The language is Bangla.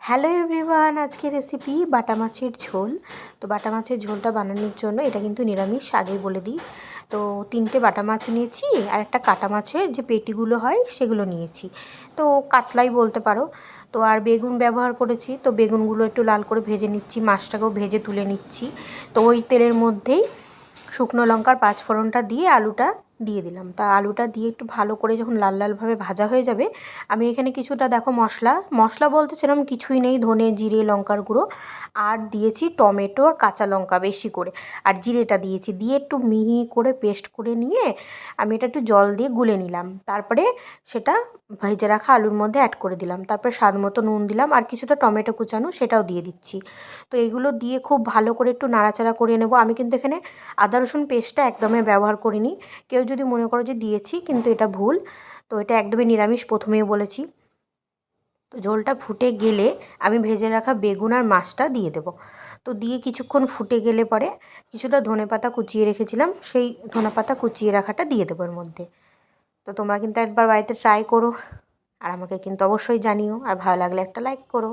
হ্যালো এভরিওয়ান, আজকে রেসিপি বাটা মাছের ঝোল। তো বাটা মাছের ঝোলটা বানানোর জন্য এটা কিন্তু নিরামিষ, আগেই বলে দিই। তো 3টে বাটা মাছ নিয়েছি আর একটা কাটা মাছের যে পেটিগুলো হয় সেগুলো নিয়েছি, তো কাতলাই বলতে পারো। তো আর বেগুন ব্যবহার করেছি, তো বেগুনগুলো একটু লাল করে ভেজে নিচ্ছি, মাছটাকেও ভেজে তুলে নিচ্ছি। তো ওই তেলের মধ্যেই শুকনো লঙ্কার পাঁচফোড়নটা দিয়ে আলুটা দিয়ে দিলাম। তা আলুটা দিয়ে একটু ভালো করে যখন লাল লালভাবে ভাজা হয়ে যাবে, আমি এখানে কিছুটা দেখো মশলা বলতে সেরকম কিছুই নেই, ধনে জিরে লঙ্কার গুঁড়ো আর দিয়েছি টমেটো আর কাঁচা লঙ্কা বেশি করে, আর জিরেটা দিয়েছি, দিয়ে একটু মিহি করে পেস্ট করে নিয়ে আমি এটা একটু জল দিয়ে গুলে নিলাম। তারপরে সেটা ভেজে রাখা আলুর মধ্যে অ্যাড করে দিলাম। তারপরে স্বাদ মতো নুন দিলাম আর কিছুটা টমেটো কুচানো সেটাও দিয়ে দিচ্ছি। তো এইগুলো দিয়ে খুব ভালো করে একটু নাড়াচাড়া করে নেব। আমি কিন্তু এখানে আদা রসুন পেস্টটা একদমই ব্যবহার করিনি। কেউ যদি মনে করো যে দিয়েছি, কিন্তু এটা ভুল। তো এটা একদমই নিরামিষ, প্রথমেই বলেছি। তো ঝোলটা ফুটে গেলে আমি ভেজে রাখা বেগুন আর মাছটা দিয়ে দেবো। তো দিয়ে কিছুক্ষণ ফুটে গেলে পরে কিছুটা ধনেপাতা কুচিয়ে রেখেছিলাম, সেই ধনেপাতা কুচিয়ে রাখাটা দিয়ে দেবো এর মধ্যে। তো তোমরা কিন্তু একবার বাড়িতে ট্রাই করো আর আমাকে কিন্তু অবশ্যই জানিও, আর ভালো লাগলে একটা লাইক করো।